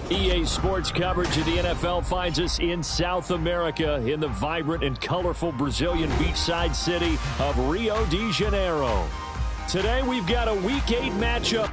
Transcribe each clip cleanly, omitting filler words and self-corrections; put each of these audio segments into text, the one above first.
EA Sports coverage of the NFL finds us in South America in the vibrant and colorful Brazilian beachside city of Rio de Janeiro. Today we've got a Week 8 matchup.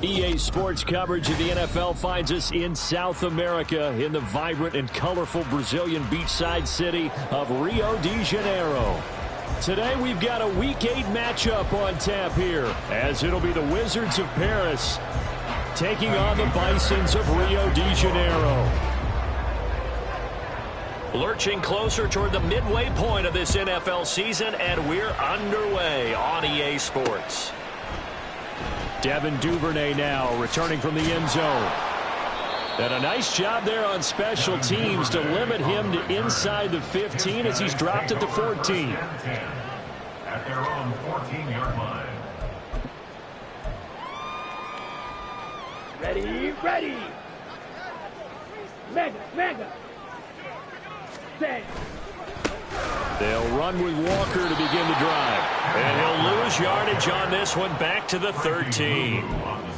EA Sports coverage of the NFL finds us in South America in the vibrant and colorful Brazilian beachside city of Rio de Janeiro. Today we've got a Week 8 matchup on tap here, as it'll be the Wizards of Paris taking on the Bisons of Rio de Janeiro. Lurching closer toward the midway point of this NFL season, and we're underway on EA Sports. Devin Duvernay now returning from the end zone. And a nice job there on special teams to limit him to inside the 15 as he's dropped at the 14. At their own 14-yard line. Ready. Mega. Set. They'll run with Walker to begin the drive. And he'll lose yardage on this one back to the 13.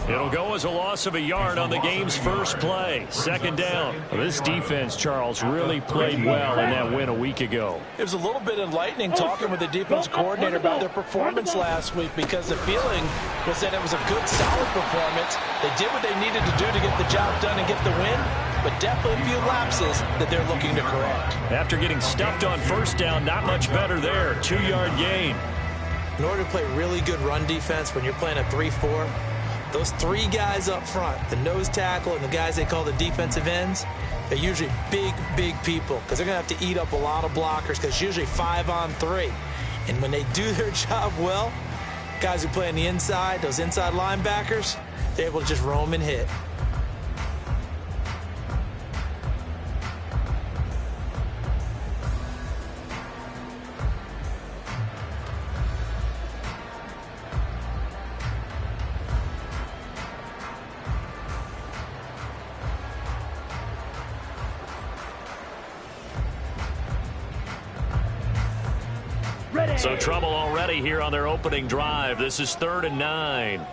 It'll go as a loss of a yard on the game's first play. Second down. This defense, Charles, really played well in that win a week ago. It was a little bit enlightening talking with the defense coordinator about their performance last week, because the feeling was that it was a good, solid performance. They did what they needed to do to get the job done and get the win, but definitely a few lapses that they're looking to correct. After getting stuffed on first down, not much better there. 2-yard gain. In order to play really good run defense when you're playing a 3-4, those three guys up front, the nose tackle and the guys they call the defensive ends, they're usually big people, because they're going to have to eat up a lot of blockers, because it's usually 5-on-3. And when they do their job well, guys who play on the inside, those inside linebackers, they're able to just roam and hit. So trouble already here on their opening drive. This is 3rd and 9.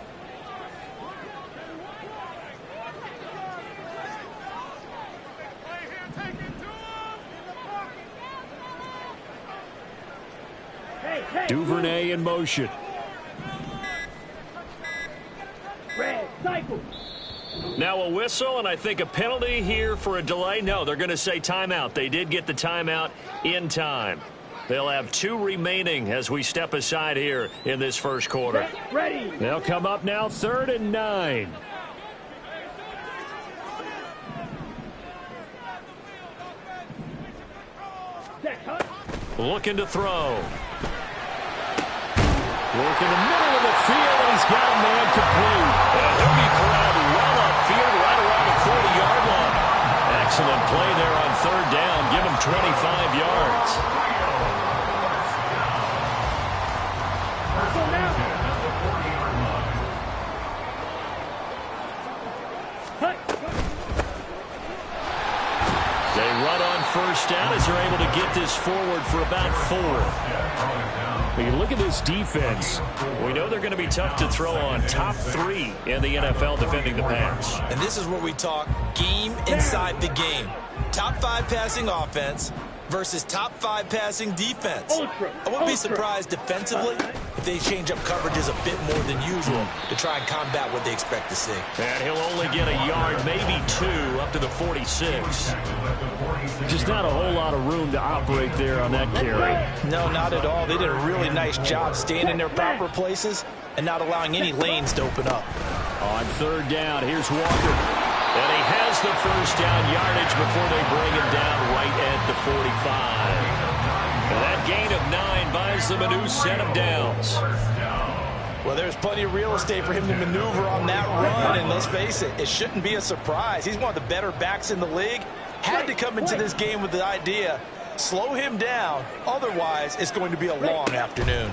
Duvernay in motion. Red cycle. Now a whistle, and I think a penalty here for a delay. No, they're going to say timeout. They did get the timeout in time. They'll have 2 remaining as we step aside here in this first quarter. Ready. They'll come up now 3rd and 9. Looking to throw. Work in the middle of the field, and he's got a man complete. And he'll be corralled well upfield right around the 40-yard line. Excellent play there on 3rd down. Give him 25 yards. First down as they're able to get this forward for about 4. You look at this defense. We know they're going to be tough to throw on. Top 3 in the NFL defending the pass. And this is where we talk game inside the game. Top 5 passing offense versus top 5 passing defense. I wouldn't be surprised defensively if they change up coverages a bit more than usual to try and combat what they expect to see. And he'll only get a yard, maybe 2, up to the 46. Just not a whole lot of room to operate there on that carry. No, not at all. They did a really nice job staying in their proper places and not allowing any lanes to open up. On 3rd down, here's Walker. And he has the first down yardage before they bring him down right at the 45. And that gain of 9 buys them a new set of downs. Well, there's plenty of real estate for him to maneuver on that run, and let's face it, it shouldn't be a surprise. He's one of the better backs in the league. Had to come into this game with the idea, slow him down, otherwise it's going to be a long afternoon.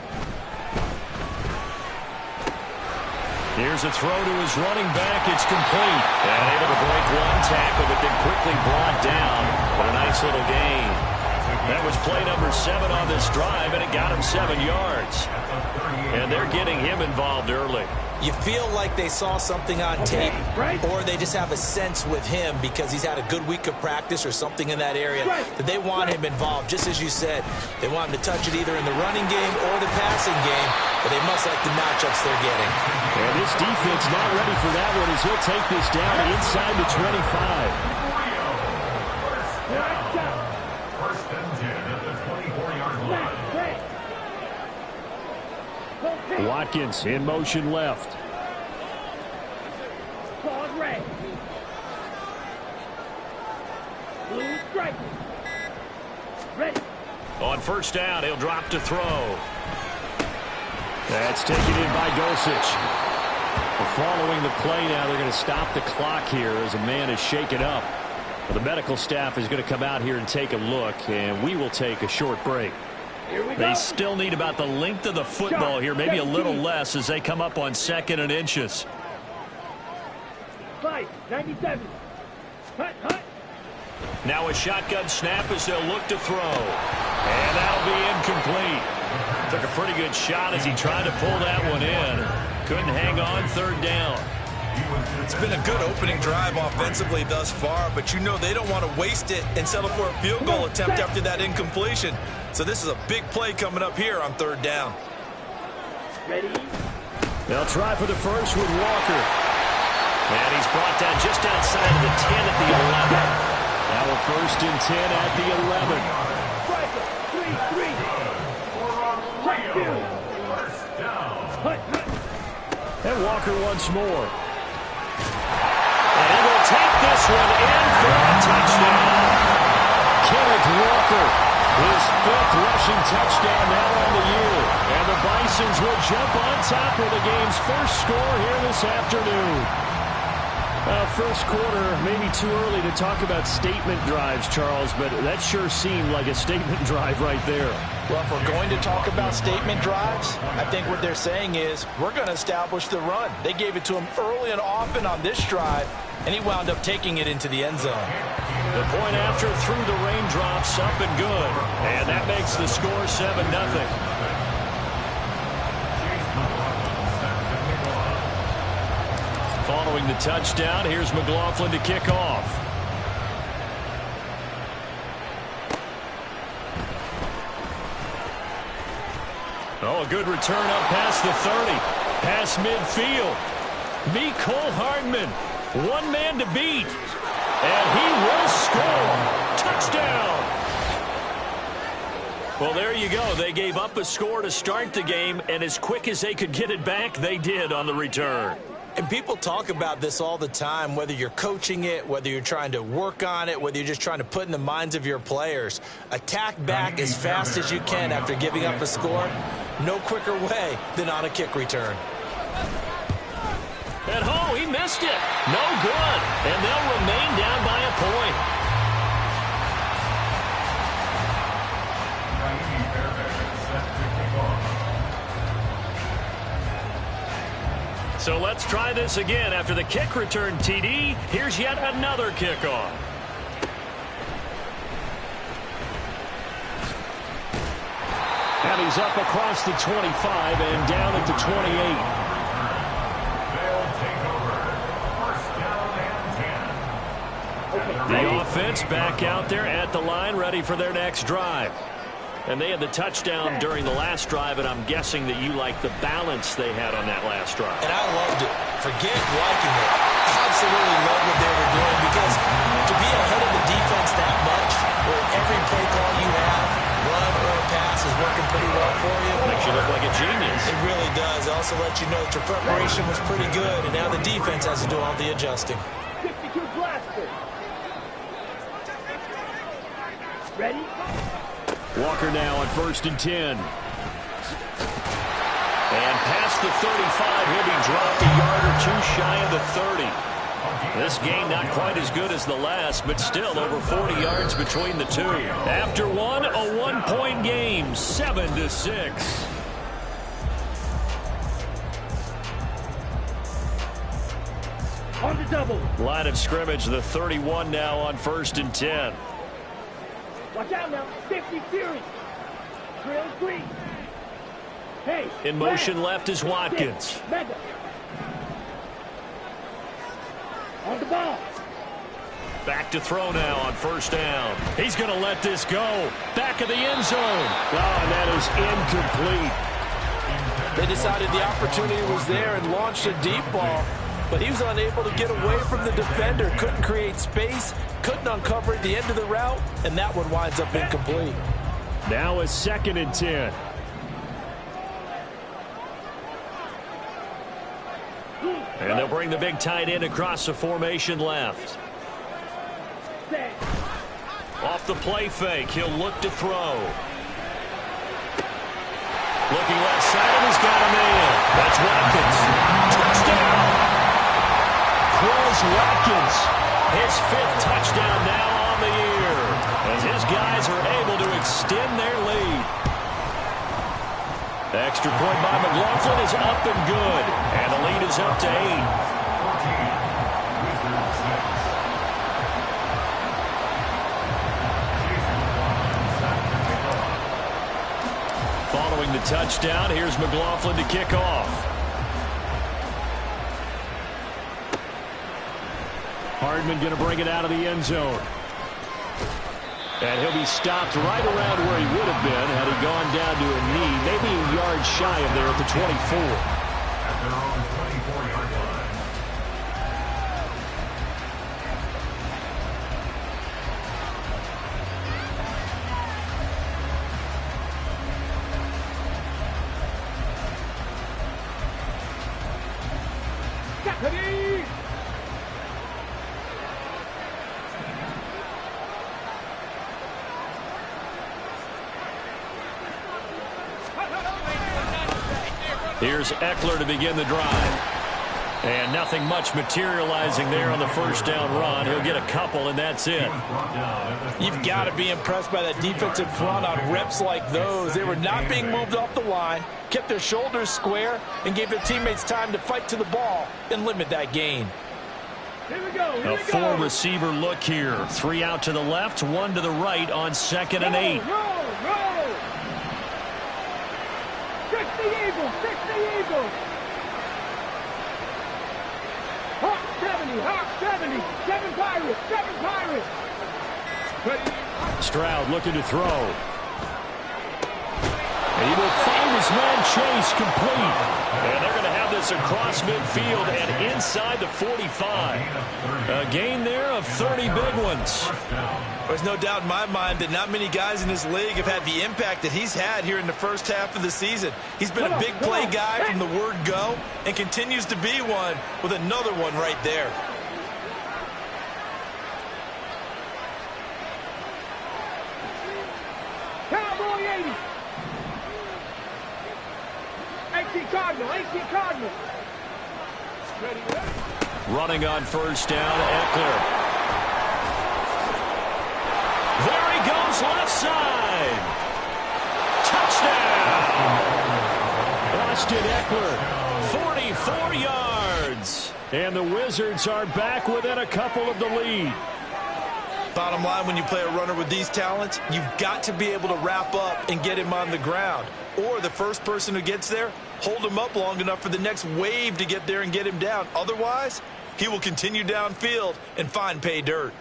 Here's a throw to his running back. It's complete. And able to break one tackle, but then quickly brought down. But a nice little gain. That was play number 7 on this drive, and it got him 7 yards. And they're getting him involved early. You feel like they saw something on tape, or they just have a sense with him because he's had a good week of practice or something in that area that they want him involved. Just as you said, they want him to touch it either in the running game or the passing game, but they must like the matchups they're getting. And this defense not ready for that one as he'll take this down inside the 25. First and 10 at the 24-yard line. Watkins in motion left. Pause red. Blue strike. Ready. On first down, he'll drop to throw. That's taken in by Dulcich. Following the play now, they're going to stop the clock here as a man is shaken up. The medical staff is going to come out here and take a look, and we will take a short break. They still need about the length of the football here, maybe a little less as they come up on 2nd and inches. 5-97. Hut, hut. Now a shotgun snap as they'll look to throw. And that'll be incomplete. Took a pretty good shot as he tried to pull that one in. Couldn't hang on 3rd down. It's been a good opening drive offensively thus far, but you know they don't want to waste it and settle for a field goal attempt after that incompletion. So this is a big play coming up here on 3rd down. Ready. They'll try for the first with Walker. And he's brought down just outside of the 10 at the 11. Now a 1st and 10 at the 11. Striker. 3-3. Check 2. First down. Hut, hut. And Walker once more. And he will take this one in for a touchdown. Kenneth Walker, his 5th rushing touchdown now on the year. And the Bisons will jump on top of the game's first score here this afternoon. First quarter, maybe too early to talk about statement drives, Charles, but that sure seemed like a statement drive right there. Well, if we're going to talk about statement drives, I think what they're saying is we're going to establish the run. They gave it to him early and often on this drive, and he wound up taking it into the end zone. The point after through the raindrops, up and good. And that makes the score 7-0. Following the touchdown, here's McLaughlin to kick off. Oh, a good return up past the 30. Past midfield. Cole Hardman. One man to beat. And he will score. Touchdown. Well, there you go. They gave up a score to start the game, and as quick as they could get it back, they did on the return. And people talk about this all the time, whether you're coaching it, whether you're trying to work on it, whether you're just trying to put in the minds of your players. Attack back as fast as you can after giving up a score. No quicker way than on a kick return. And he missed it. No good. And they'll remain down by a point. So let's try this again. After the kick return TD, here's yet another kickoff. And he's up across the 25 and down at the 28. They'll take over. First down and 10. The offense back out there at the line, ready for their next drive. And they had the touchdown during the last drive, and I'm guessing that you like the balance they had on that last drive. And I loved it. Forget liking it. Absolutely love what they were doing, because to be ahead of the defense that much, where every play call you have, run or pass, is working pretty well for you. Makes you look like a genius. It really does. It also lets you know that your preparation was pretty good, and now the defense has to do all the adjusting. 52 blaster. Ready? Walker now on 1st and 10. And past the 35, he'll be dropped a yard or two shy of the 30. This game not quite as good as the last, but still over 40 yards between the two. After one, a one-point game, 7-6. double. Line of scrimmage, the 31 now on 1st and 10. Watch out now. 50 Fury. Drill 3. Hey. In motion left is Watkins. Mega. On the ball. Back to throw now on 1st down. He's going to let this go. Back of the end zone. Oh, and that is incomplete. They decided the opportunity was there and launched a deep ball, but he was unable to get away from the defender, couldn't create space, couldn't uncover at the end of the route, and that one winds up incomplete. Now a 2nd and 10. And they'll bring the big tight end across the formation left. Off the play fake, he'll look to throw. Looking left side, and he's got him in. That's Watkins. Touchdown! Quez Watkins, his 5th touchdown now on the year, as his guys are able to extend their lead. The extra point by McLaughlin is up and good, and the lead is up to 8. Following the touchdown, here's McLaughlin to kick off. Hardman going to bring it out of the end zone. And he'll be stopped right around where he would have been had he gone down to a knee, maybe a yard shy of there at the 24. At their own 24-yard line. Ready. Here's Eckler to begin the drive. And nothing much materializing there on the 1st down run. He'll get a couple, and that's it. You've got to be impressed by that defensive front on reps like those. They were not being moved off the line, kept their shoulders square, and gave their teammates time to fight to the ball and limit that gain. Here we go. Here A we go. 4-receiver look here. 3 out to the left, 1 to the right on 2nd and 8. Roll. Fix the Eagles. Hawk 70. 7 Pirates. Ready. Stroud looking to throw. And he will find his man Chase complete. And they're going to have this across midfield and inside the 45. A gain there of 30 big ones. There's no doubt in my mind that not many guys in this league have had the impact that he's had here in the first half of the season. He's been a big play guy from the word go and continues to be one with another one right there. Cowboy 80. 18 Cardinal. Ready. Running on 1st down, Eckler. There he goes, left side. Touchdown. Austin Eckler, 44 yards. And the Wizards are back within a couple of the lead. Bottom line, when you play a runner with these talents, you've got to be able to wrap up and get him on the ground. Or the first person who gets there, hold him up long enough for the next wave to get there and get him down. Otherwise, he will continue downfield and find pay dirt.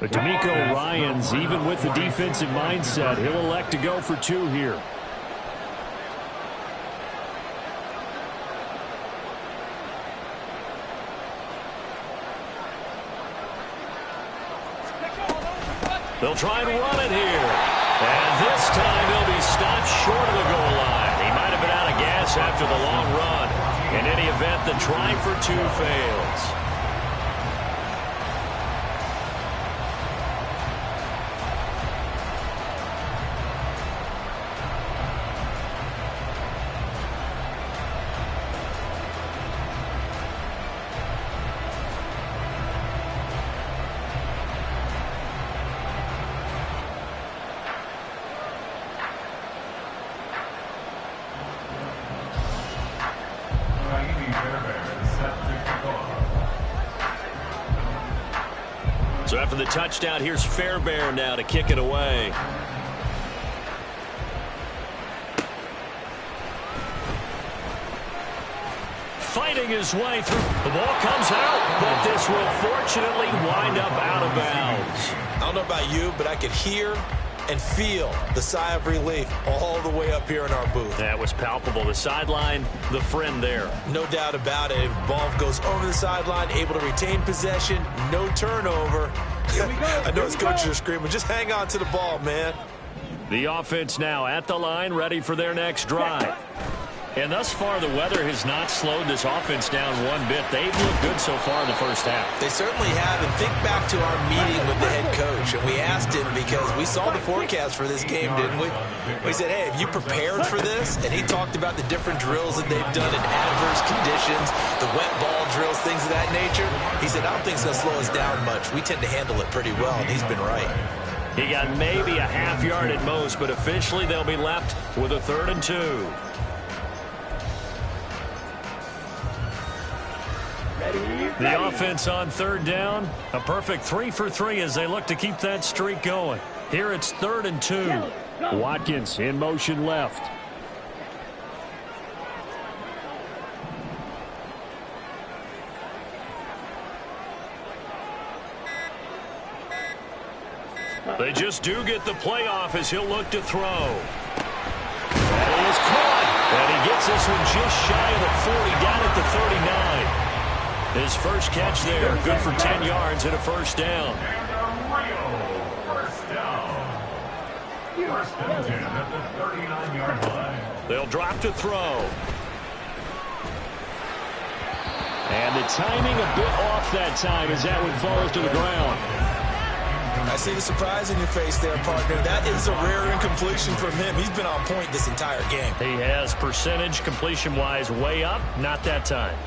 But D'Amico Ryans, even with the defensive mindset, he'll elect to go for 2 here. They'll try and run it here. And this time he'll be stopped short of the goal line. He might have been out of gas after the long run. In any event, the try for 2 fails. So after the touchdown, here's Fairbairn now to kick it away. Fighting his way through. The ball comes out, but this will fortunately wind up out of bounds. I don't know about you, but I could hear and feel the sigh of relief all the way up here in our booth. That was palpable. The sideline, the friend there. No doubt about it. If the ball goes over the sideline, able to retain possession, no turnover. I know his coaches are screaming, just hang on to the ball, man. The offense now at the line, ready for their next drive. And thus far, the weather has not slowed this offense down one bit. They've looked good so far in the first half. They certainly have. And think back to our meeting with the head coach. And we asked him, because we saw the forecast for this game, didn't we? We said, hey, have you prepared for this? And he talked about the different drills that they've done in adverse conditions, the wet ball drills, things of that nature. He said, I don't think it's going to slow us down much. We tend to handle it pretty well, and he's been right. He got maybe a half yard at most, but officially they'll be left with a 3rd and 2. The offense on 3rd down. A perfect 3 for 3 as they look to keep that streak going. Here it's 3rd and 2. Watkins in motion left. They just do get the playoff as he'll look to throw. That is caught. And he gets this one just shy of the 40, down at the 39. His first catch there, good for 10 yards and a 1st down. First down. 1st and 10 at the 39-yard line. They'll drop to throw. And the timing a bit off that time as that one falls to the ground. I see the surprise in your face there, partner. That is a rare incompletion from him. He's been on point this entire game. He has percentage completion-wise way up, not that time.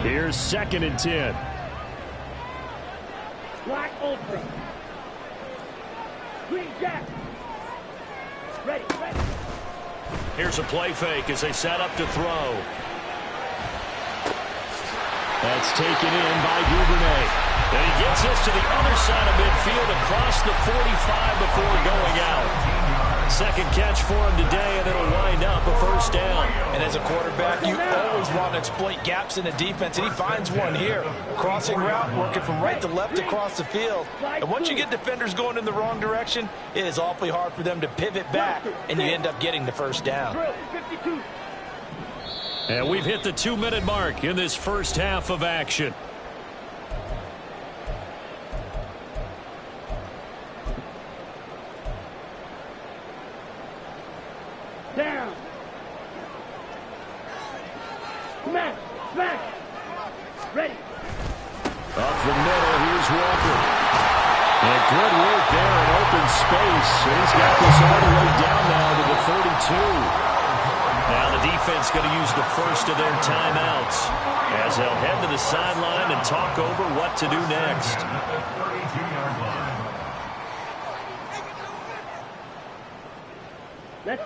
Here's 2nd and 10. Black Ultra. Green Jack. Ready. Here's a play fake as they set up to throw. That's taken in by Duvernay. And he gets this to the other side of midfield across the 45 before going out. 2nd catch for him today, and it'll wind up a 1st down. And as a quarterback, you always want to exploit gaps in the defense, and he finds one here. Crossing route, working from right to left across the field. And once you get defenders going in the wrong direction, it is awfully hard for them to pivot back, and you end up getting the 1st down. And we've hit the 2-minute mark in this first half of action. Down. Smash. Ready. Up the middle, here's Walker. And good work there in open space. And he's got this all the way down now to the 32. Now the defense going to use the first of their timeouts as they'll head to the sideline and talk over what to do next.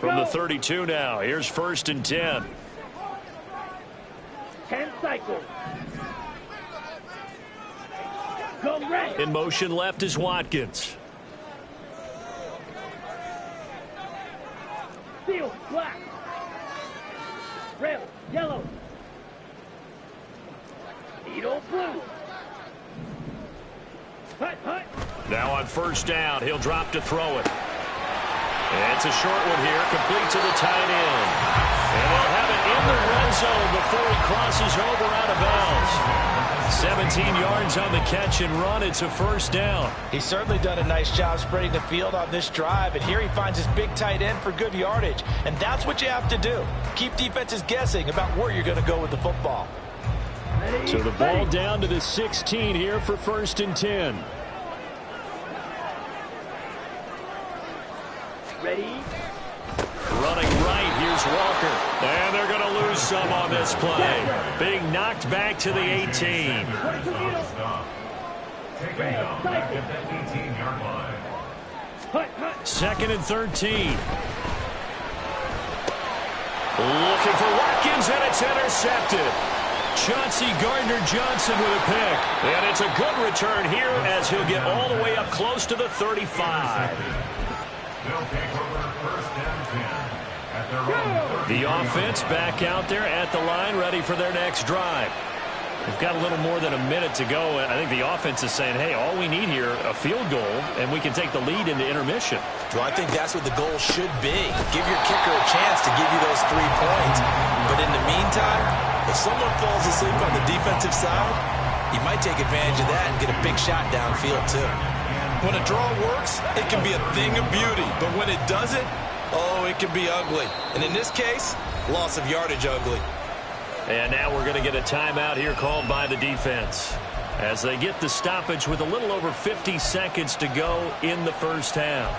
From the 32 now, here's 1st and 10. 10 cycles. Go red. In motion left is Watkins. Steel, black. Red, yellow. Needle, blue. Hut. Now on 1st down, he'll drop to throw it. And it's a short one here, complete to the tight end. And they'll have it in the red zone before he crosses over out of bounds. 17 yards on the catch and run. It's a 1st down. He's certainly done a nice job spreading the field on this drive, and here he finds his big tight end for good yardage. And that's what you have to do. Keep defenses guessing about where you're going to go with the football. So the ball down to the 16 here for 1st and 10. Ready. Running right, here's Walker. And they're going to lose some on this play. Being knocked back to the 18. Taking down back at the 18-yard line. Second and 13. Looking for Watkins, and it's intercepted. Chauncey Gardner-Johnson with a pick. And it's a good return here as he'll get all the way up close to the 35. They'll take over first and 10 at their own 30. The offense back out there at the line, ready for their next drive. We've got a little more than a minute to go. I think the offense is saying, hey, all we need here, a field goal, and we can take the lead into intermission. Well, I think that's what the goal should be. Give your kicker a chance to give you those 3 points. But in the meantime, if someone falls asleep on the defensive side, you might take advantage of that and get a big shot downfield, too. When a draw works, it can be a thing of beauty. But when it doesn't, oh, it can be ugly. And in this case, loss of yardage ugly. And now we're going to get a timeout here called by the defense as they get the stoppage with a little over 50 seconds to go in the first half.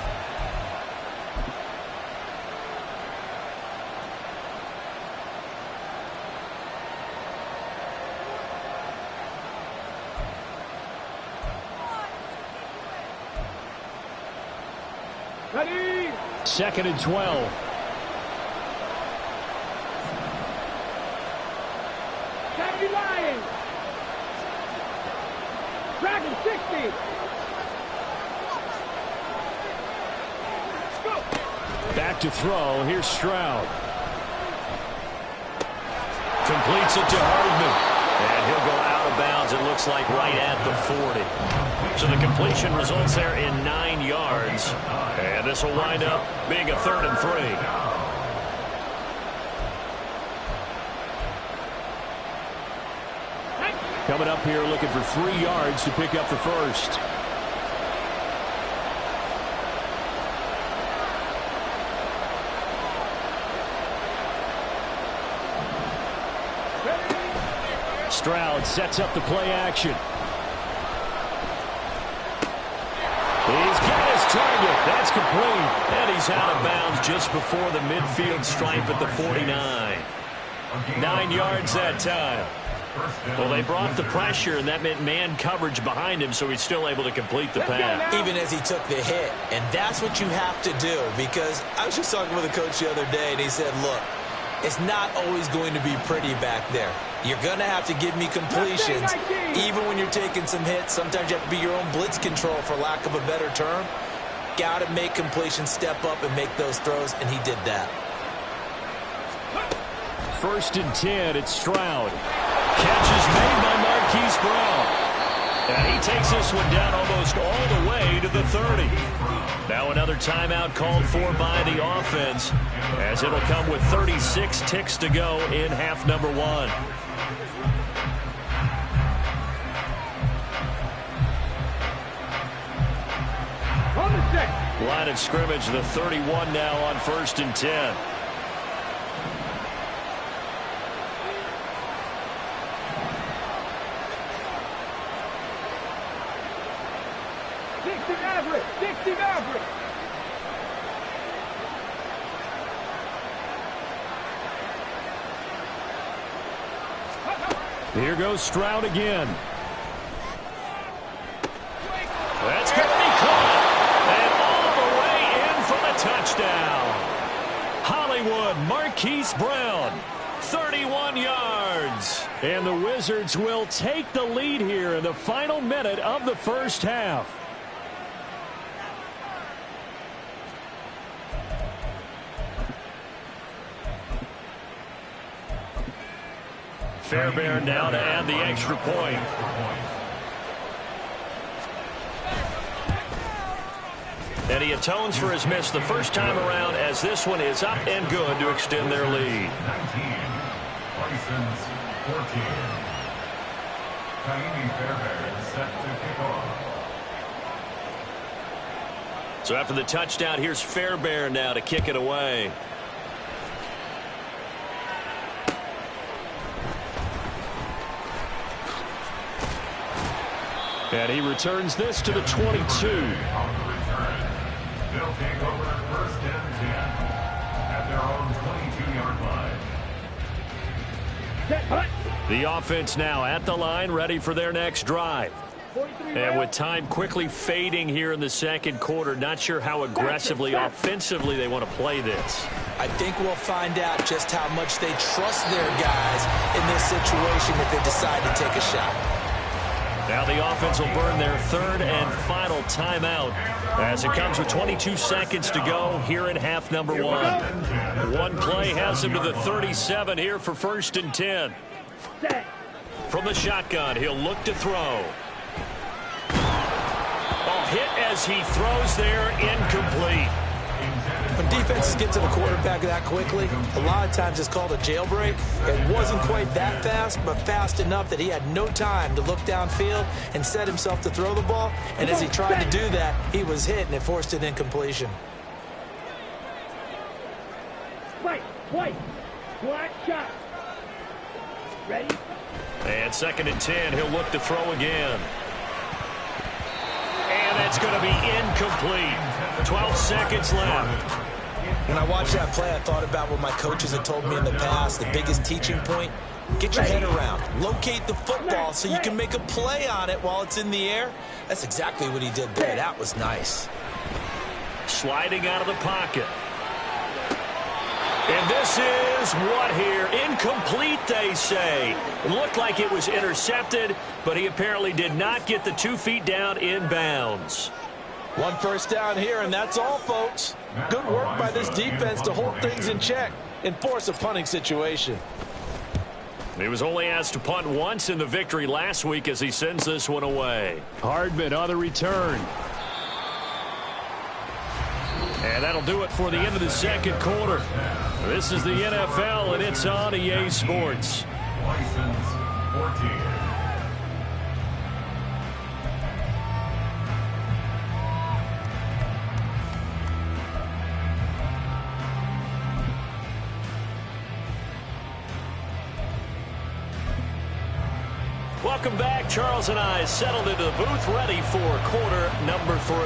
Ready? Second and 12. County Lions. Dragon 60. Let's go. Back to throw. Here's Stroud. Completes it to Hardman. And he'll go out of bounds, it looks like, right at the 40. So the completion results there in 9 yards. And this will wind up being a 3rd and 3. Coming up here looking for 3 yards to pick up the first. Stroud sets up the play action. He's got his target. That's complete. And he's out of bounds just before the midfield stripe at the 49. 9 yards that time. Well, they brought the pressure, and that meant man coverage behind him, so he's still able to complete the pass. Even as he took the hit. And that's what you have to do, because I was just talking with a coach the other day, and he said, look, it's not always going to be pretty back there. You're going to have to give me completions. Even when you're taking some hits, sometimes you have to be your own blitz control, for lack of a better term. Got to make completions, step up, and make those throws, and he did that. First and 10, it's Stroud. Catch is made by Marquise Brown. And he takes this one down almost all the way to the 30. Now another timeout called for by the offense, as it'll come with 36 ticks to go in half number 1. On the set. Line of scrimmage, the 31 now on first and 10. Dixie Maverick. Here goes Stroud again. That's going to be caught. And all the way in for the touchdown. Hollywood Marquise Brown, 31 yards. And the Wizards will take the lead here in the final minute of the first half. Fairbairn now to add the extra point. And he atones for his miss the first time around, as this one is up and good to extend their lead. 19. Bison's 14. Taimi Fairbairn set to kick off. So after the touchdown, here's Fairbairn now to kick it away. And he returns this to the 22. On the return, they'll take over first and 10 at their own 22-yard line. The offense now at the line, ready for their next drive. And with time quickly fading here in the second quarter, not sure how aggressively, offensively they want to play this. I think we'll find out just how much they trust their guys in this situation if they decide to take a shot. Now the offense will burn their third and final timeout as it comes with 22 seconds to go here in half number one. One play has them to the 37 here for 1st and 10. From the shotgun, he'll look to throw. Hit as he throws there, incomplete. When defenses get to the quarterback that quickly, a lot of times it's called a jailbreak. It wasn't quite that fast, but fast enough that he had no time to look downfield and set himself to throw the ball. And as he tried to do that, he was hit, and it forced an incompletion. White, black shot. Ready? And 2nd and 10, he'll look to throw again. And that's going to be incomplete. 12 seconds left. When I watched that play, I thought about what my coaches had told me in the past. The biggest teaching point, get your head around. Locate the football so you can make a play on it while it's in the air. That's exactly what he did there. That was nice. Sliding out of the pocket. And this is what here? Incomplete, they say. It looked like it was intercepted, but he apparently did not get the 2 feet down in bounds. 1 first down here, and that's all, folks. Good work by this defense to hold things in check and force a punting situation. He was only asked to punt once in the victory last week as he sends this one away. Hardman on the return. And that'll do it for the end of the second quarter. This is the NFL, and it's on EA Sports. License 14. Welcome back. Charles and I settled into the booth, ready for quarter number 3.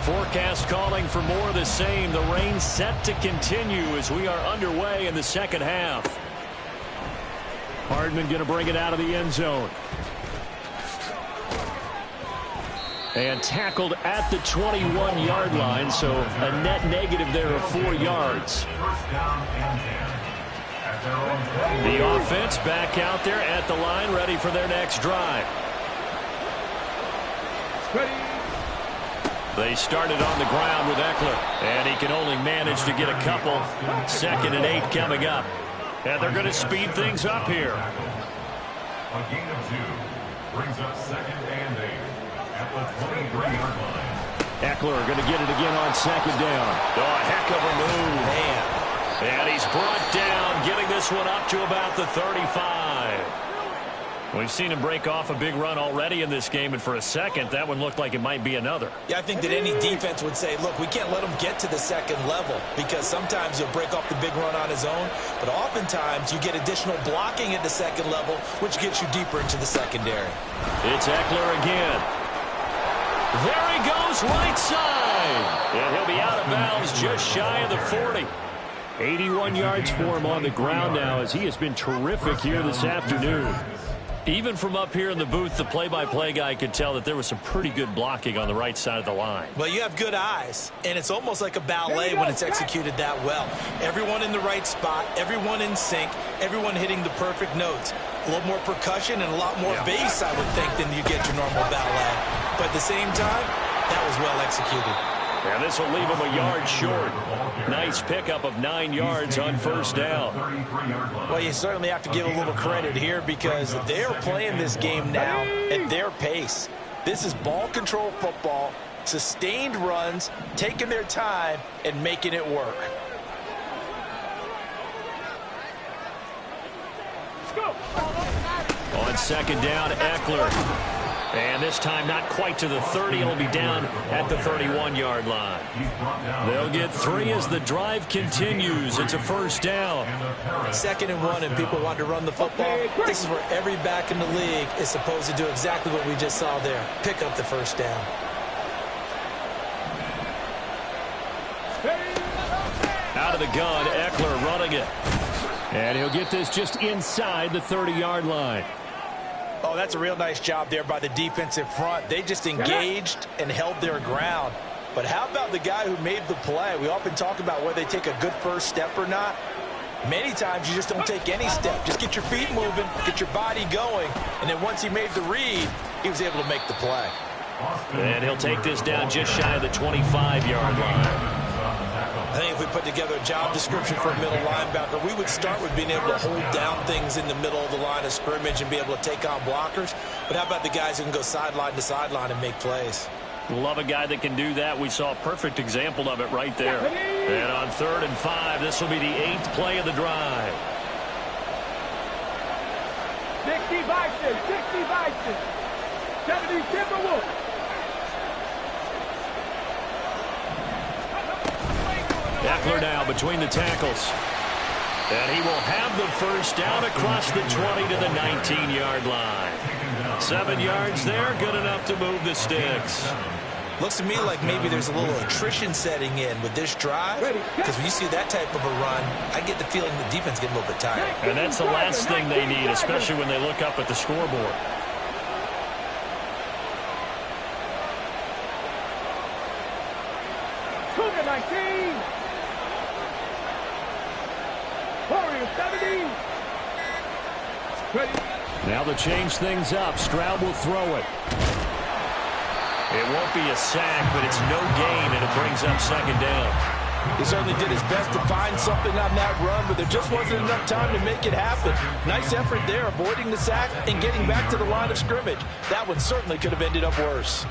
Forecast calling for more of the same. The rain set to continue as we are underway in the second half. Hardman going to bring it out of the end zone. And tackled at the 21-yard line, so a net negative there of 4 yards. The offense back out there at the line, ready for their next drive. They started on the ground with Eckler, and he can only manage to get a couple. 2nd and 8 coming up. And they're going to speed things up here. A gain of 2 brings up 2nd and 8 at the 23-yard line. Eckler going to get it again on 2nd down. Oh, a heck of a move. Man. And he's brought down, getting this one up to about the 35. We've seen him break off a big run already in this game, and for a second, that one looked like it might be another. Yeah, I think that any defense would say, look, we can't let him get to the second level, because sometimes he'll break off the big run on his own, but oftentimes you get additional blocking at the second level, which gets you deeper into the secondary. It's Eckler again. There he goes, right side. And he'll be out of bounds just shy of the 40. 81 yards for him on the ground now, as he has been terrific here this afternoon. Even from up here in the booth, the play-by-play guy could tell that there was some pretty good blocking on the right side of the line. Well, you have good eyes, and it's almost like a ballet when it's executed that well. Everyone in the right spot, everyone in sync, everyone hitting the perfect notes. A little more percussion and a lot more bass, I would think, than you get your normal ballet. But at the same time, that was well executed. And this will leave him a yard short. Nice pickup of 9 yards on 1st down. Well, you certainly have to give a little credit here because they're playing this game now at their pace. This is ball control football, sustained runs, taking their time, and making it work. On 2nd down, Eckler. And this time not quite to the 30. It'll be down at the 31-yard line. They'll get 3 as the drive continues. It's a 1st down. 2nd and 1, and people want to run the football. This is where every back in the league is supposed to do exactly what we just saw there. Pick up the 1st down. Out of the gun, Eckler running it. And he'll get this just inside the 30-yard line. Oh, that's a real nice job there by the defensive front. They just engaged and held their ground. But how about the guy who made the play? We often talk about whether they take a good first step or not. Many times you just don't take any step. Just get your feet moving, get your body going, and then once he made the read, he was able to make the play. And he'll take this down just shy of the 25-yard line. I think if we put together a job description for a middle linebacker, we would start with being able to hold down things in the middle of the line of scrimmage and be able to take on blockers. But how about the guys who can go sideline to sideline and make plays? Love a guy that can do that. We saw a perfect example of it right there. And on 3rd and 5, this will be the 8th play of the drive. 60 Bison, 60 Bison, 70 Timberwolves. Eckler now between the tackles. And he will have the first down across the 20 to the 19-yard line. 7 yards there, good enough to move the sticks. Looks to me like maybe there's a little attrition setting in with this drive, because when you see that type of a run, I get the feeling the defense getting a little bit tired. And that's the last thing they need, especially when they look up at the scoreboard. Cougar 19. Warriors 70. Ready. Now to change things up, Stroud will throw it. It won't be a sack, but it's no gain, and it brings up 2nd down. He certainly did his best to find something on that run, but there just wasn't enough time to make it happen. Nice effort there, avoiding the sack and getting back to the line of scrimmage. That one certainly could have ended up worse.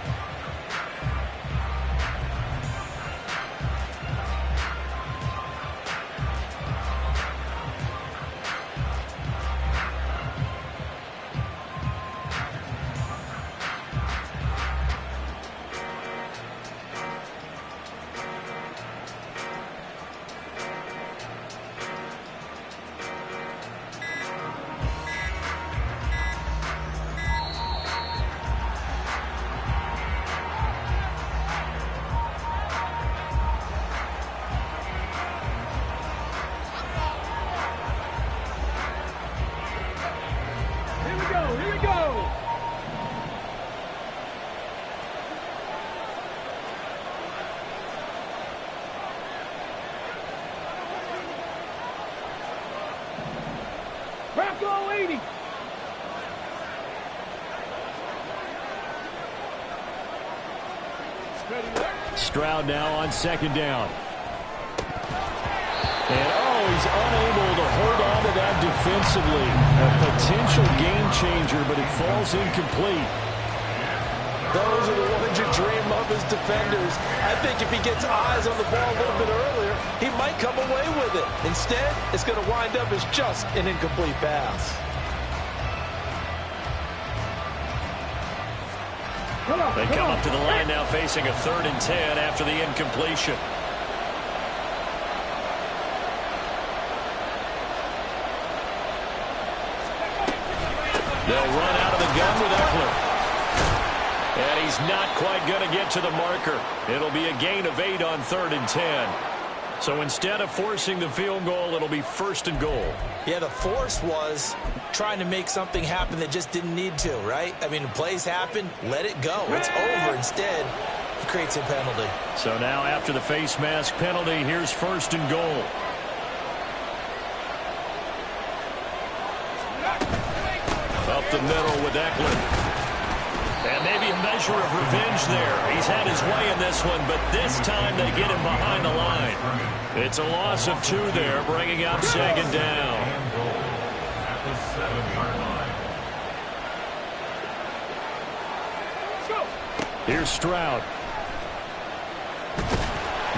Bronco 80. Stroud now on 2nd down. And, he's unable to hold on to that defensively. A potential game changer, but it falls incomplete. Those are the ones you dream of as defenders. I think if he gets eyes on the ball a little bit earlier, he might come away with it. Instead, it's going to wind up as just an incomplete pass. They come up to the line now facing a 3rd and 10 after the incompletion. They'll run out of the gun with Eckler. And he's not quite going to get to the marker. It'll be a gain of 8 on 3rd and 10. So instead of forcing the field goal, it'll be 1st and goal. Yeah, the force was trying to make something happen that just didn't need to, right? I mean, plays happen, let it go. It's over. Instead, he creates a penalty. So now after the face mask penalty, here's 1st and goal. Up the middle with Eckler. And maybe a measure of revenge there. He's had his way in this one, but this time they get him behind the line. It's a loss of 2 there, bringing up 2nd down. At the 7-yard line. Here's Stroud.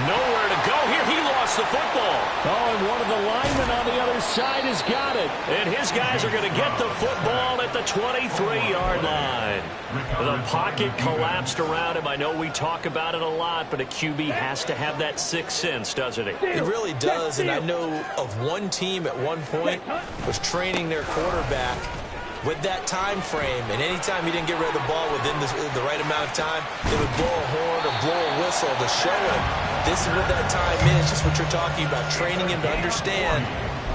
Nowhere to go here. He lost the football. Oh, and one of the linemen on the other side has got it. And his guys are going to get the football at the 23-yard line. The pocket collapsed around him. I know we talk about it a lot, but a QB has to have that 6th sense, doesn't he? It really does, and I know of one team at one point was training their quarterback with that time frame, and anytime he didn't get rid of the ball within the right amount of time, they would blow a horn or blow a whistle to show him this is what that time is, just what you're talking about, training him to understand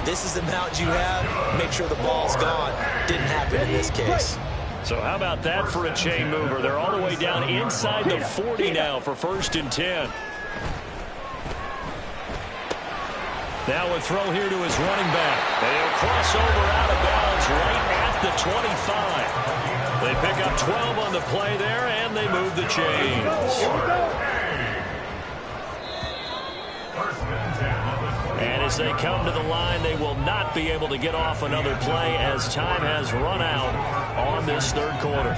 This is the mountain you have. Make sure the ball's gone. Didn't happen in this case. So how about that for a chain mover? They're all the way down inside the 40 now for 1st and 10. Now a throw here to his running back. They'll cross over out of bounds right at the 25. They pick up 12 on the play there, and they move the chains. And as they come to the line, they will not be able to get off another play as time has run out on this 3rd quarter.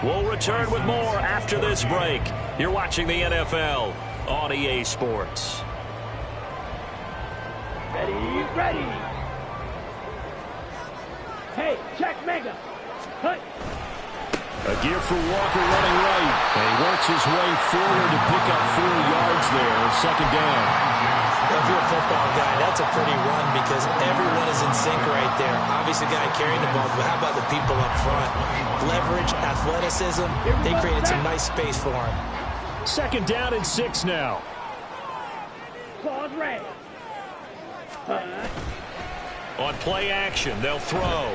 We'll return with more after this break. You're watching the NFL on EA Sports. Ready. Hey, check mega. Cut. A gear for Walker running right. And he works his way forward to pick up 4 yards there. 2nd down. If you're a football guy, that's a pretty run because everyone is in sync right there. Obviously, the guy carrying the ball, but how about the people up front? Leverage, athleticism, they created some nice space for him. 2nd down and 6 now. Claws red. On play action, they'll throw.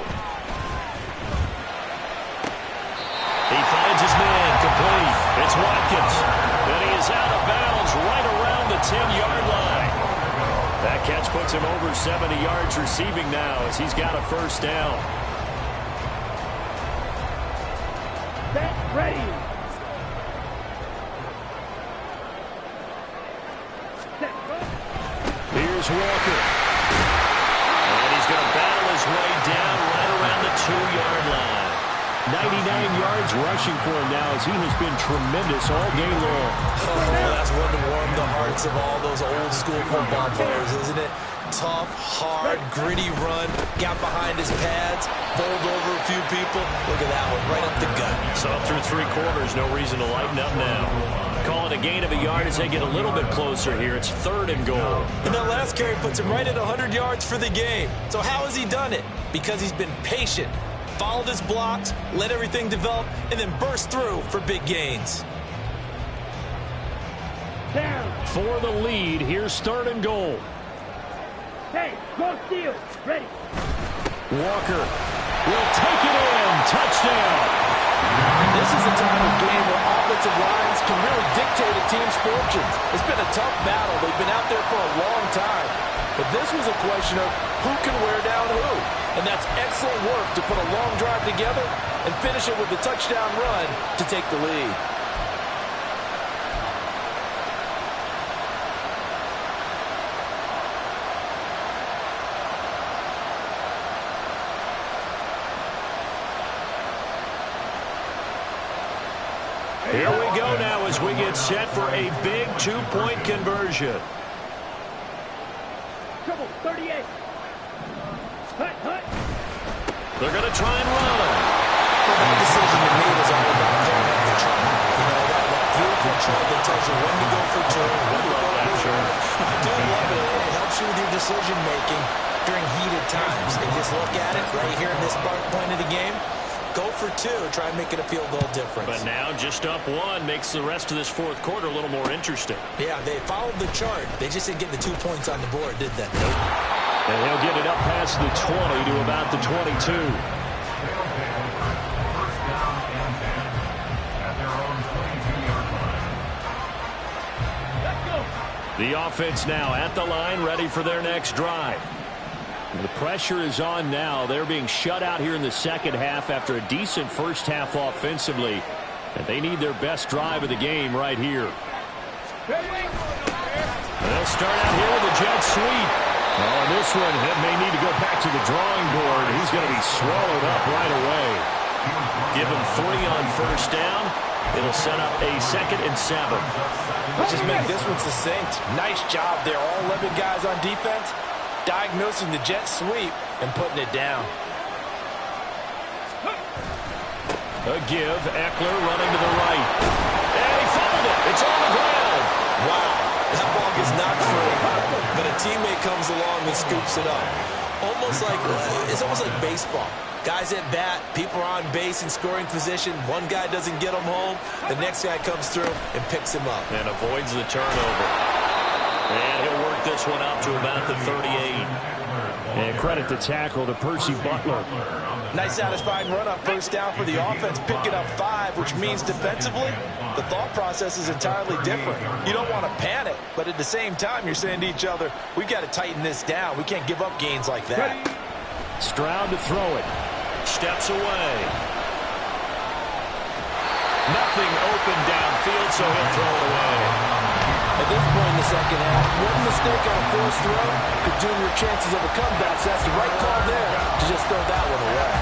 He finds his man, complete. It's Watkins. And he is out of bounds right around the 10-yard line. That catch puts him over 70 yards receiving now as he's got a 1st down. Set, ready. Here's Walker. And he's going to battle his way down right around the 2-yard line. 99 yards rushing for him now as he has been tremendous all game long. Oh, that's one to warm the hearts of all those old school football players, isn't it? Tough, hard, gritty run, got behind his pads, bowled over a few people. Look at that one, right up the gut. So through 3 quarters, no reason to lighten up now. Call it a gain of a yard as they get a little bit closer here. It's 3rd and goal. And that last carry puts him right at 100 yards for the game. So how has he done it? Because he's been patient, followed his blocks, let everything develop, and then burst through for big gains. Down. For the lead, here's 3rd and goal. Hey, go steal. Ready. Walker will take it in. Touchdown. This is the time of game where offensive lines can really dictate a team's fortunes. It's been a tough battle. They've been out there for a long time. But this was a question of who can wear down who. And that's excellent work to put a long drive together and finish it with a touchdown run to take the lead. Here we go now as we get set for a big 2-point conversion. Trouble, 38. Hut. They're going to try and run. Well, that decision to me was all about going up the chart. You know, that beautiful chart that tells you when to go for 2, when to go for 2. I do love it. It helps you with your decision making during heated times. And just look at it right here in this point of the game. Go for 2, try and make it a field goal difference. But now just up 1 makes the rest of this 4th quarter a little more interesting. Yeah, they followed the chart. They just didn't get the 2 points on the board, did they? And he'll get it up past the 20 to about the 22. The offense now at the line, ready for their next drive. The pressure is on now. They're being shut out here in the 2nd half after a decent 1st half offensively. And they need their best drive of the game right here. They'll start out here with a jet sweep. Oh, this one may need to go back to the drawing board. He's going to be swallowed up right away. Give him 3 on 1st down. It'll set up a 2nd and 7. Let's just make this one succinct. Nice job there. All 11 guys on defense diagnosing the jet sweep and putting it down. A give. Eckler running to the right. And he fumbled it. It's on the ground. Wow. That ball gets knocked free, but a teammate comes along and scoops it up. It's almost like baseball. Guys at bat, people are on base in scoring position. One guy doesn't get him home. The next guy comes through and picks him up. And avoids the turnover. And he'll work this one out to about the 38. And credit the tackle to Percy Butler. Nice satisfying run on first down for the offense, picking up 5, which means defensively, the thought process is entirely different. You don't want to panic, but at the same time, you're saying to each other, we've got to tighten this down. We can't give up gains like that. Stroud to throw it. Steps away. Nothing open downfield, so he'll throw it away. At this point in the second half, one mistake on a first throw could doom your chances of a comeback. So that's the right call there to just throw that one away.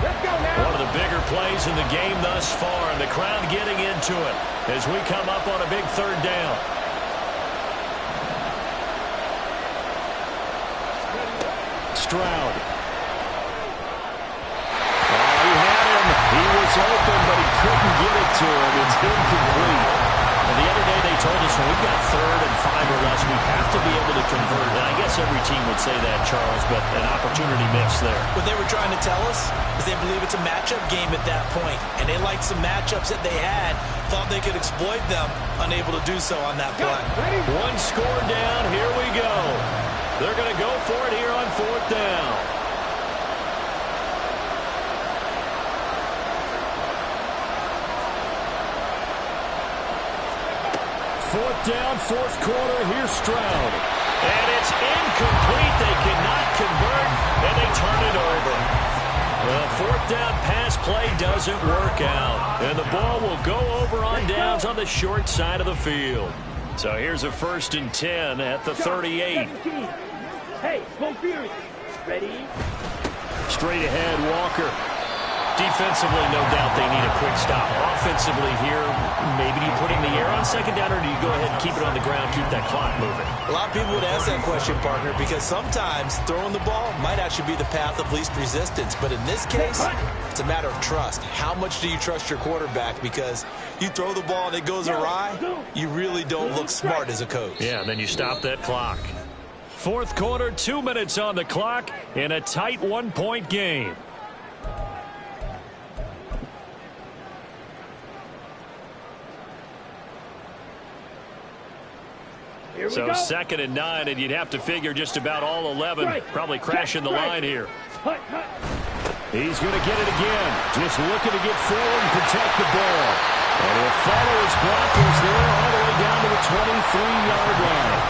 Let's go now. One of the bigger plays in the game thus far, and the crowd getting into it as we come up on a big third down. Stroud. He was open, but he couldn't get it to him. It's incomplete. And the other day they told us when we've got 3rd and 5 or less, we have to be able to convert. And I guess every team would say that, Charles, but an opportunity missed there. What they were trying to tell us is they believe it's a matchup game at that point, and they liked some matchups that they had, thought they could exploit them, unable to do so on that play. One score down. Here we go. They're going to go for it here on 4th down. 4th down, 4th quarter. Here's Stroud. And it's incomplete. They cannot convert, and they turn it over. Well, 4th down pass play doesn't work out. And the ball will go over on downs on the short side of the field. So here's a 1st and 10 at the 38. Hey, go Fury. Ready? Straight ahead, Walker. Defensively, no doubt they need a quick stop. Offensively here, maybe do you put in the air on 2nd down, or do you go ahead and keep it on the ground, keep that clock moving? A lot of people would ask that question, partner, because sometimes throwing the ball might actually be the path of least resistance. But in this case, it's a matter of trust. How much do you trust your quarterback? Because you throw the ball and it goes awry, you really don't look smart as a coach. Yeah, and then you stop that clock. 4th quarter, 2 minutes on the clock in a tight 1-point game. So 2nd and 9, and you'd have to figure just about all 11 probably crashing the line here. He's going to get it again. Just looking to get forward and protect the ball. And he'll follow his blockers there all the way down to the 23-yard line.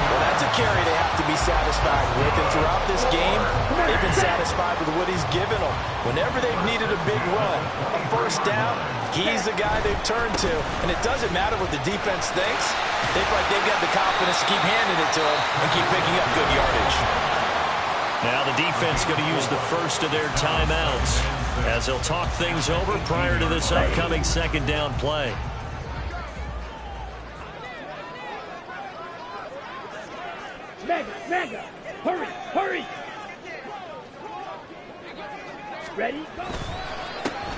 Well, that's a carry they have to be satisfied with. And throughout this game, they've been satisfied with what he's given them. Whenever they've needed a big run, a 1st down, he's the guy they've turned to. And it doesn't matter what the defense thinks. They feel like they've got the confidence to keep handing it to him and keep picking up good yardage. Now the defense going to use the first of their timeouts as they'll talk things over prior to this upcoming 2nd down play. Mega, hurry. Ready?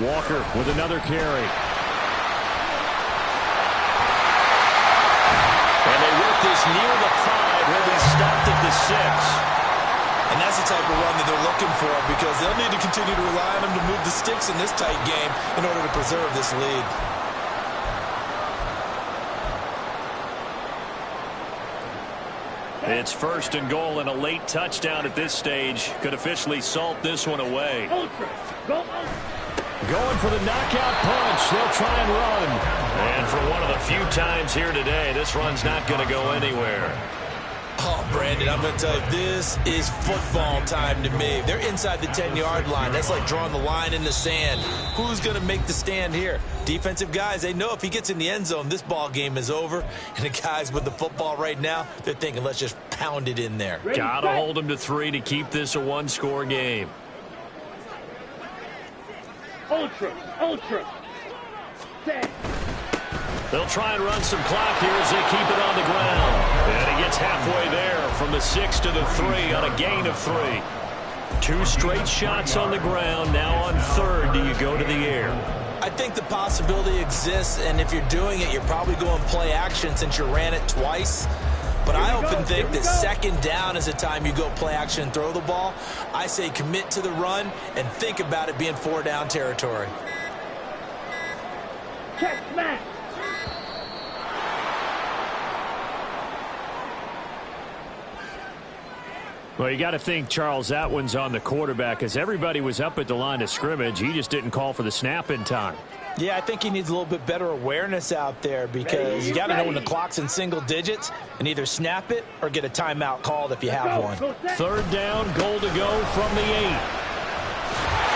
Walker with another carry. And they work this near the 5. He'll be stopped at the 6. And that's the type of run that they're looking for, because they'll need to continue to rely on him to move the sticks in this tight game in order to preserve this lead. It's 1st and goal, and a late touchdown at this stage could officially salt this one away. Going for the knockout punch. They'll try and run. And for one of the few times here today, this run's not going to go anywhere. Oh, Brandon, I'm going to tell you, this is football time to me. They're inside the 10-yard line. That's like drawing the line in the sand. Who's going to make the stand here? Defensive guys, they know if he gets in the end zone, this ball game is over. And the guys with the football right now, they're thinking, let's just pound it in there. Got to hold them to 3 to keep this a 1-score game. Ultra. Set. They'll try and run some clock here as they keep it on the ground. And he gets halfway there from the 6 to the 3 on a gain of 3. 2 straight shots on the ground. Now on 3rd, do you go to the air? I think the possibility exists, and if you're doing it, you're probably going play action since you ran it twice. But I often think that 2nd down is the time you go play action and throw the ball. I say commit to the run and think about it being 4-down territory. Check smash. Well, you got to think, Charles, that one's on the quarterback as everybody was up at the line of scrimmage. He just didn't call for the snap in time. Yeah, I think he needs a little bit better awareness out there because you got to know when the clock's in single digits and either snap it or get a timeout called if you have one. Third down, goal to go from the 8.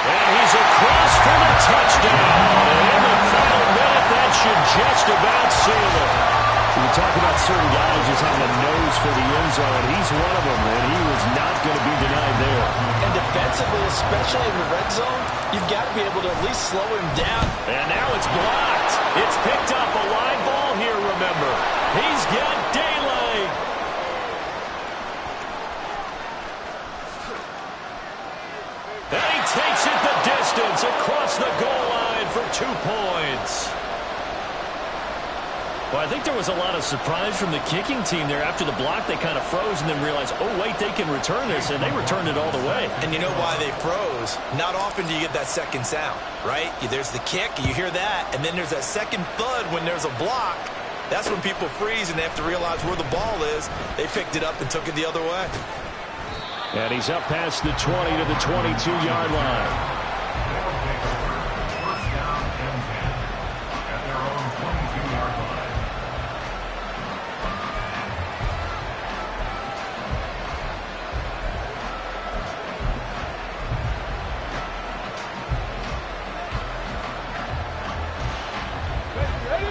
And he's across for the touchdown. And in the final minute, that should just about seal it. You talk about certain guys just having a nose for the end zone. He's one of them, and he was not going to be denied there. And defensively, especially in the red zone, you've got to be able to at least slow him down. And now it's blocked. It's picked up. A live ball here, remember. He's got daylight. And he takes it the distance across the goal line for 2 points. Well, I think there was a lot of surprise from the kicking team there. After the block, they kind of froze and then realized, oh, wait, they can return this, and they returned it all the way. And you know why they froze? Not often do you get that second sound, right? There's the kick, you hear that, and then there's that second thud when there's a block. That's when people freeze and they have to realize where the ball is. They picked it up and took it the other way. And he's up past the 20 to the 22-yard line.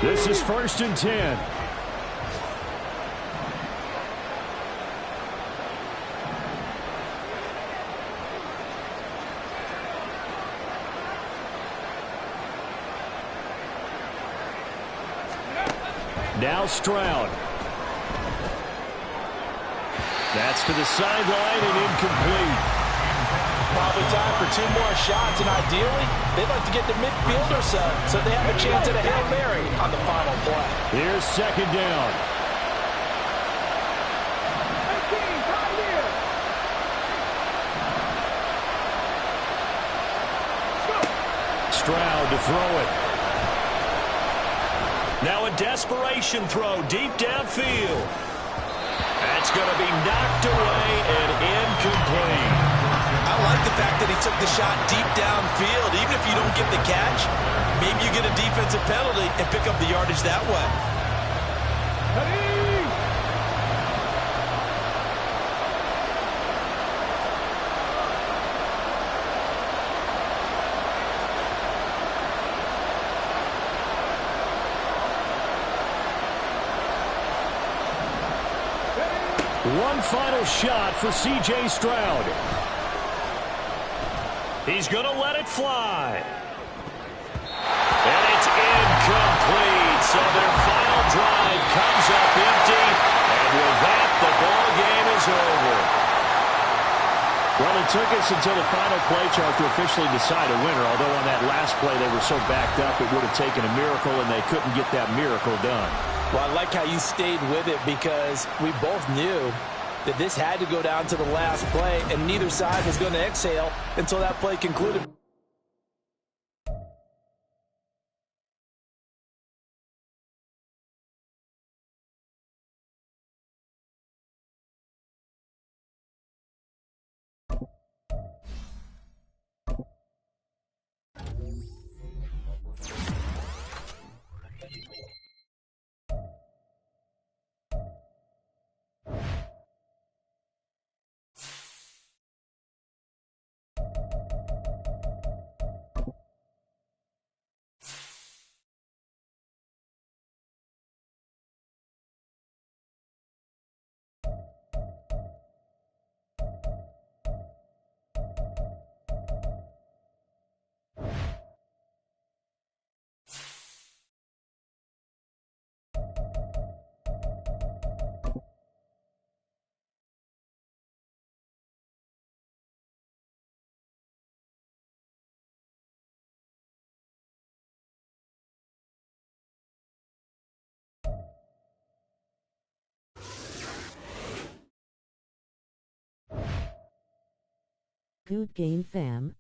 This is 1st and 10. Now Stroud. That's to the sideline and incomplete. Probably time for 2 more shots, and ideally, they'd like to get to midfield or so they have a chance at a Hail Mary on the final play. Here's 2nd down. Stroud to throw it. Now a desperation throw deep downfield. That's going to be knocked away and incomplete. I like the fact that he took the shot deep downfield. Even if you don't get the catch, maybe you get a defensive penalty and pick up the yardage that way. One final shot for C.J. Stroud. He's going to let it fly. And it's incomplete. So their final drive comes up empty. And with that, the ball game is over. Well, it took us until the final play, Charles, to officially decide a winner. Although on that last play they were so backed up, it would have taken a miracle, and they couldn't get that miracle done. Well, I like how you stayed with it because we both knew that this had to go down to the last play, and neither side was going to exhale until that play concluded. Good game, fam.